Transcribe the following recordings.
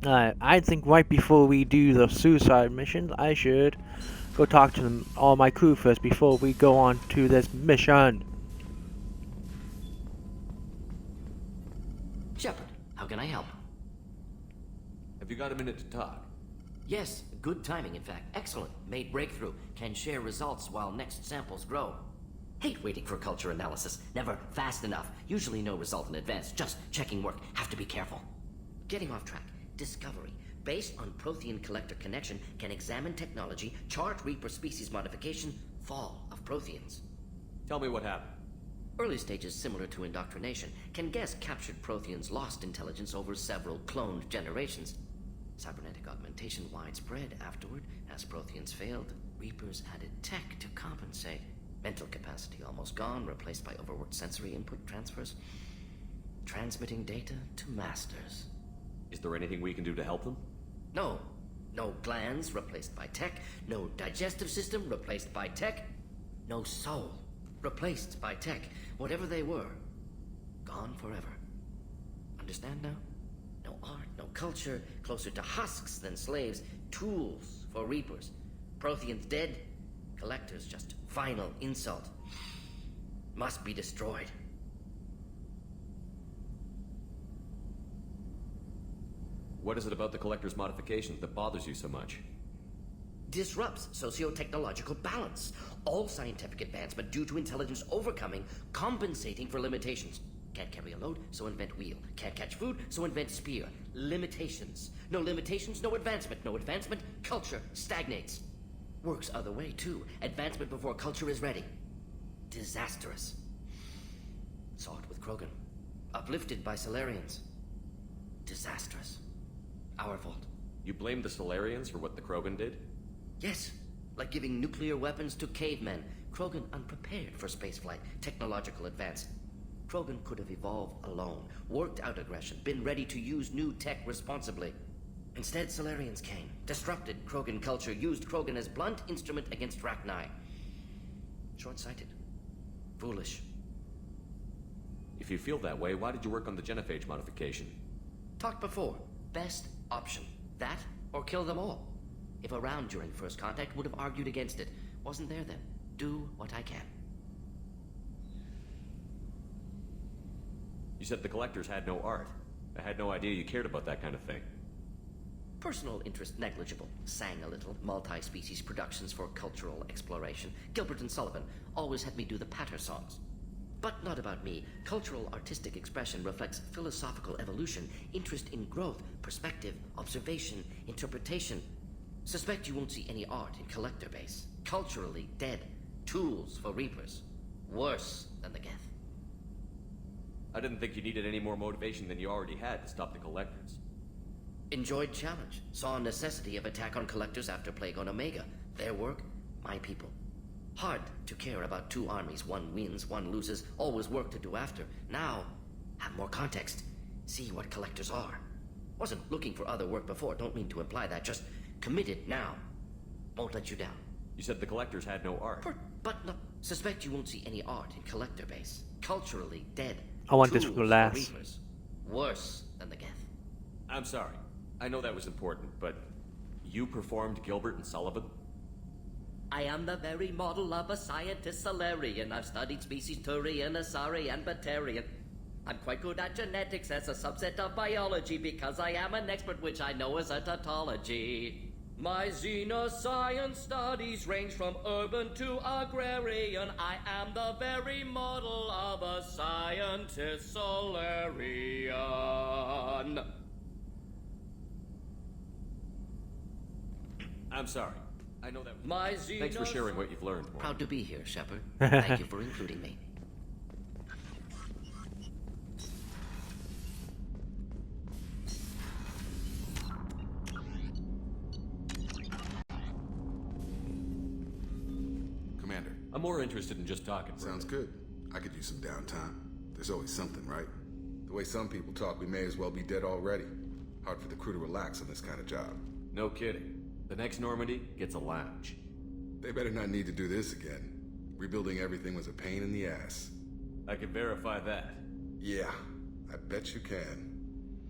I think right before we do the suicide missions, I should go talk to all my crew first before we go on to this mission. Shepard, how can I help? Have you got a minute to talk? Yes, good timing, in fact. Excellent. Made breakthrough. Can share results while next samples grow. Hate waiting for culture analysis. Never fast enough. Usually no result in advance. Just checking work. Have to be careful. Getting off track. Discovery. Based on Prothean collector connection, can examine technology, chart Reaper species modification, fall of Protheans. Tell me what happened. Early stages similar to indoctrination. Can guess captured Protheans lost intelligence over several cloned generations. Cybernetic augmentation widespread afterward. As Protheans failed, Reapers added tech to compensate. Mental capacity almost gone, replaced by overworked sensory input transfers. Transmitting data to masters. Is there anything we can do to help them? No. No glands replaced by tech. No digestive system replaced by tech. No soul replaced by tech. Whatever they were, gone forever. Understand now? No art, no culture, closer to husks than slaves, tools for Reapers. Protheans dead, collectors just final insult. Must be destroyed. What is it about the Collector's modifications that bothers you so much? Disrupts socio-technological balance. All scientific advancement due to intelligence overcoming, compensating for limitations. Can't carry a load, so invent wheel. Can't catch food, so invent spear. Limitations. No limitations, no advancement. No advancement, culture stagnates. Works other way, too. Advancement before culture is ready. Disastrous. Saw it with Krogan. Uplifted by Solarians. Disastrous. Our fault. You blame the Solarians for what the Krogan did? Yes. Like giving nuclear weapons to cavemen. Krogan unprepared for spaceflight, technological advance. Krogan could have evolved alone, worked out aggression, been ready to use new tech responsibly. Instead, Solarians came, disrupted Krogan culture, used Krogan as blunt instrument against Rachni. Short-sighted. Foolish. If you feel that way, why did you work on the genophage modification? Talked before. Best option. That, or kill them all. If around during first contact, would have argued against it. Wasn't there then. Do what I can. You said the Collectors had no art. I had no idea you cared about that kind of thing. Personal interest negligible. Sang a little. Multi-species productions for cultural exploration. Gilbert and Sullivan always had me do the patter songs. But not about me. Cultural artistic expression reflects philosophical evolution, interest in growth, perspective, observation, interpretation. Suspect you won't see any art in collector base. Culturally dead. Tools for Reapers. Worse than the Geth. I didn't think you needed any more motivation than you already had to stop the Collectors. Enjoyed challenge. Saw necessity of attack on collectors after Plague on Omega. Their work, my people. Hard to care about two armies. One wins, one loses. Always work to do after. Now, have more context. See what collectors are. Wasn't looking for other work before. Don't mean to imply that. Just committed now. Won't let you down. You said the Collectors had no art. But no. Suspect you won't see any art in collector base. Culturally dead. I want this Tools for last. Reapers. Worse than the Geth. I'm sorry. I know that was important, but you performed Gilbert and Sullivan? I am the very model of a scientist Solarian. I've studied species Turian, Asari, and Batarian. I'm quite good at genetics as a subset of biology because I am an expert, which I know is a tautology. My xenoscience studies range from urban to agrarian. I am the very model of a scientist Solarian. I'm sorry. I know that. My Thanks for sharing what you've learned. Proud to be here, Shepard. Thank you for including me. Commander. I'm more interested in just talking. Sounds good. I could use some downtime. There's always something, right? The way some people talk, we may as well be dead already. Hard for the crew to relax on this kind of job. No kidding. The next Normandy gets a lounge. They better not need to do this again. Rebuilding everything was a pain in the ass. I can verify that. Yeah, I bet you can.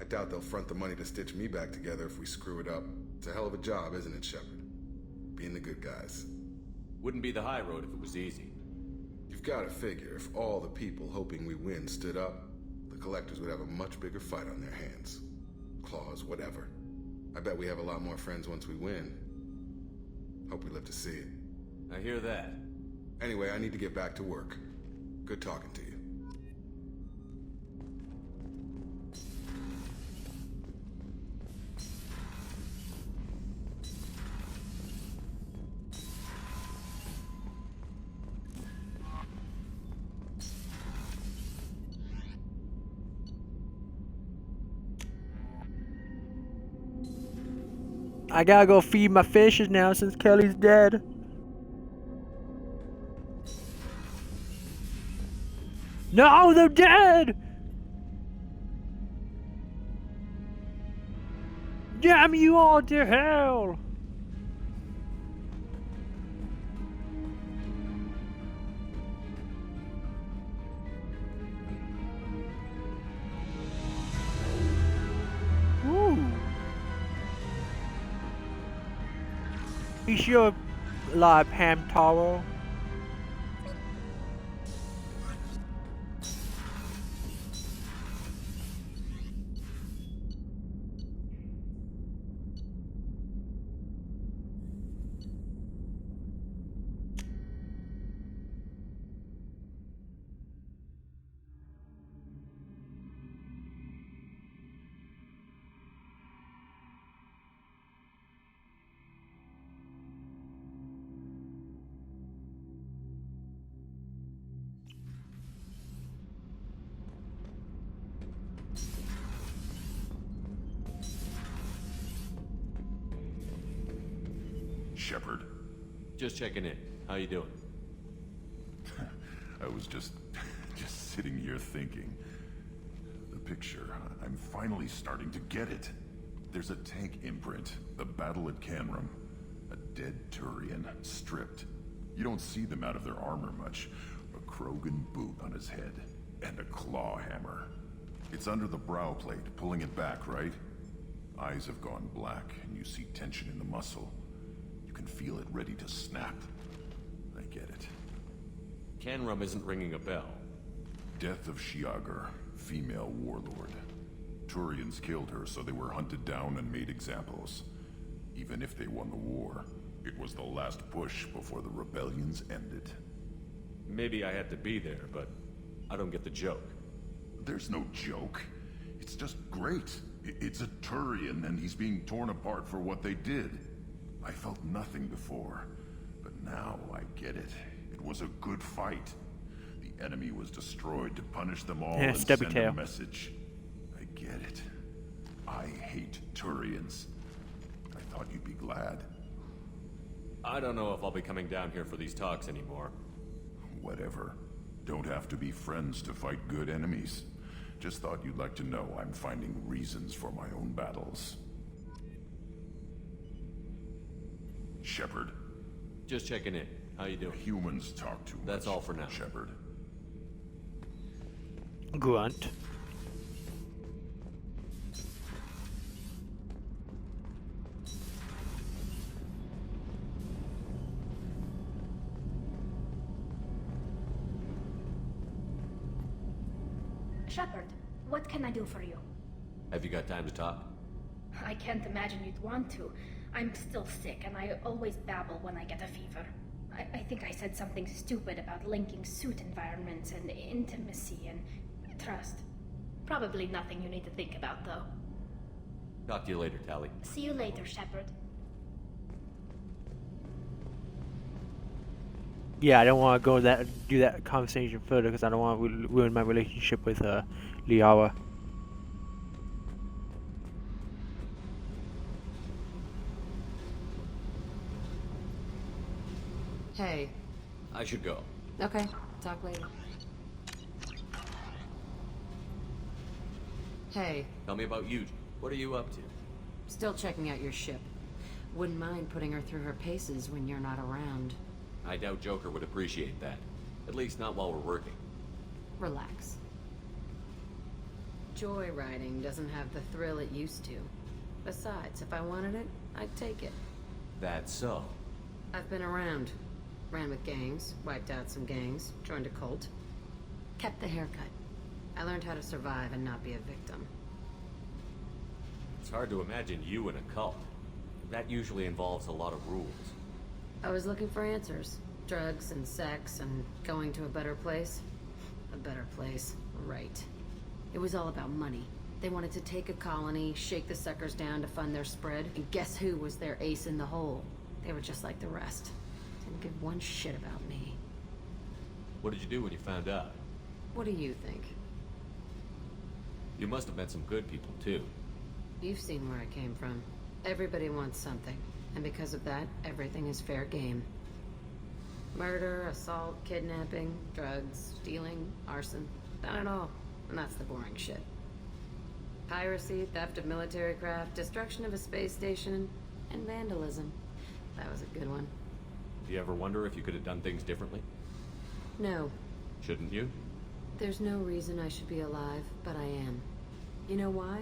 I I doubt they'll front the money to stitch me back together if we screw it up. It's a hell of a job, isn't it, Shepard? Being the good guys. Wouldn't be the high road if it was easy. You've got to figure, if all the people hoping we win stood up, the Collectors would have a much bigger fight on their hands. Claws, whatever. I bet we have a lot more friends once we win. Hope we live to see it. I hear that. Anyway, I need to get back to work. Good talking to you. I gotta go feed my fishes now since Kelly's dead. No, they're dead! Damn you all to hell! Ooh. Be sure alive, Ham Taro. Shepard. Just checking in. How you doing? I was just sitting here thinking. The picture, I'm finally starting to get it. There's a tank imprint, the battle at Canrum. A dead Turian, stripped. You don't see them out of their armor much. A Krogan boot on his head, and a claw hammer. It's under the brow plate, pulling it back, right? Eyes have gone black, and you see tension in the muscle. You can feel it ready to snap. I get it. Canrum isn't ringing a bell. Death of Shiagar, female warlord. Turians killed her, so they were hunted down and made examples. Even if they won the war, it was the last push before the rebellions ended. Maybe I had to be there, but I don't get the joke. There's no joke. It's just great. It's a Turian, and he's being torn apart for what they did. I felt nothing before, but now I get it. It was a good fight. The enemy was destroyed to punish them all and stubby send tail. a message. I get it. I hate Turians. I thought you'd be glad. I don't know if I'll be coming down here for these talks anymore. Whatever. Don't have to be friends to fight good enemies. Just thought you'd like to know I'm finding reasons for my own battles. Shepard. Just checking in. How you doing? Humans talk too much. That's all for now. Shepard. Grunt. Shepard, what can I do for you? Have you got time to talk? I can't imagine you'd want to. I'm still sick, and I always babble when I get a fever. I think I said something stupid about linking suit environments and intimacy and trust. Probably nothing you need to think about, though. Talk to you later, Tally. See you later, Shepard. Yeah, I don't want to do that conversation further because I don't want to ruin my relationship with Liara. Hey. I should go. Okay, talk later. Hey, Tell me about you. What are you up to? still checking out your ship. Wouldn't mind putting her through her paces when you're not around. I doubt Joker would appreciate that. At least not while we're working. Relax. Joyriding doesn't have the thrill it used to. Besides, if I wanted it, I'd take it. That's so. I've been around. Ran with gangs, wiped out some gangs, joined a cult. Kept the haircut. I learned how to survive and not be a victim. It's hard to imagine you in a cult. That usually involves a lot of rules. I was looking for answers. Drugs and sex and going to a better place. A better place, right. It was all about money. They wanted to take a colony, shake the suckers down to fund their spread, and guess who was their ace in the hole? They were just like the rest. Didn't give one shit about me. What did you do when you found out? What do you think? You must have met some good people, too. You've seen where I came from. Everybody wants something, and because of that, everything is fair game. Murder, assault, kidnapping, drugs, stealing, arson. Done it all. And that's the boring shit. Piracy, theft of military craft, destruction of a space station, and vandalism. That was a good one. Do you ever wonder if you could have done things differently? No. Shouldn't you? There's no reason I should be alive, but I am. You know why?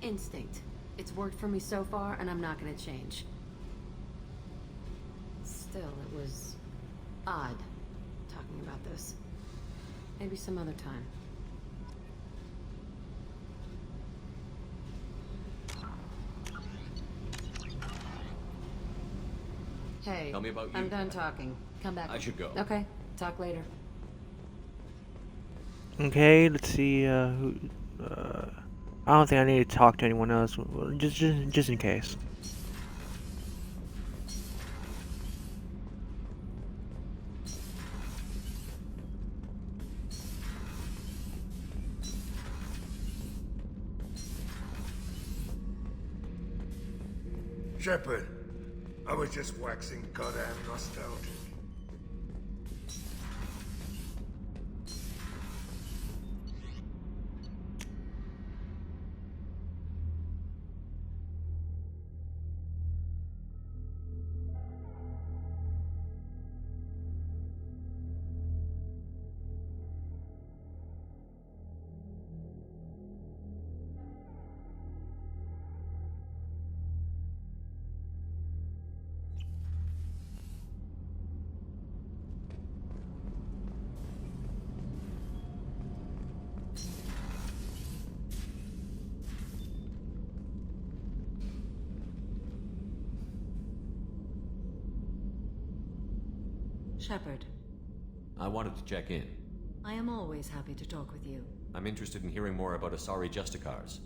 Instinct. It's worked for me so far, and I'm not gonna change. Still, it was odd talking about this. Maybe some other time. Hey, Tell me about you. I'm done talking. Come back. I should go. Okay, talk later. Okay, let's see. Who? I don't think I need to talk to anyone else. Just in case. Shepard, I was just waxing goddamn nostalgic. Shepard, I wanted to check in. I am always happy to talk with you. I'm interested in hearing more about Asari Justicars.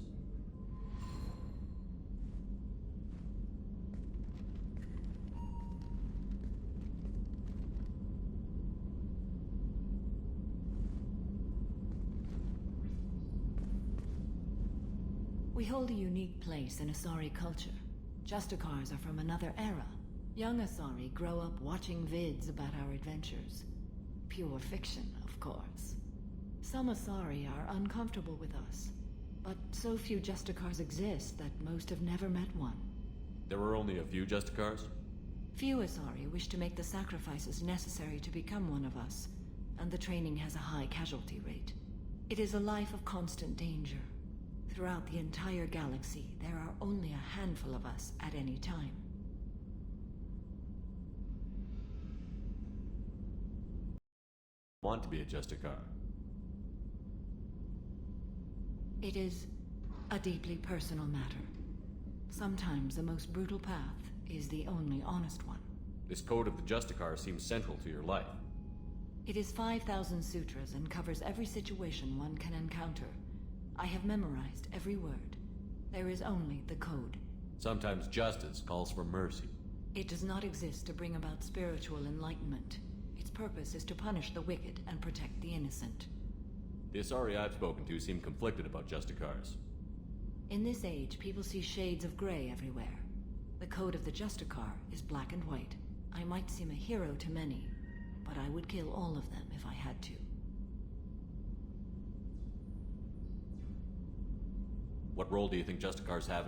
We hold a unique place in Asari culture. Justicars are from another era. Young Asari grow up watching vids about our adventures. Pure fiction, of course. Some Asari are uncomfortable with us, but so few Justicars exist that most have never met one. There were only a few Justicars? Few Asari wish to make the sacrifices necessary to become one of us, and the training has a high casualty rate. It is a life of constant danger. Throughout the entire galaxy, there are only a handful of us at any time. Want to be a Justicar? It is a deeply personal matter. Sometimes the most brutal path is the only honest one. This code of the Justicar seems central to your life. It is 5,000 sutras and covers every situation one can encounter. I have memorized every word. There is only the code. Sometimes justice calls for mercy. It does not exist to bring about spiritual enlightenment. Its purpose is to punish the wicked and protect the innocent. The Asari I've spoken to seem conflicted about Justicars. In this age, people see shades of gray everywhere. The code of the Justicar is black and white. I might seem a hero to many, but I would kill all of them if I had to. What role do you think Justicars have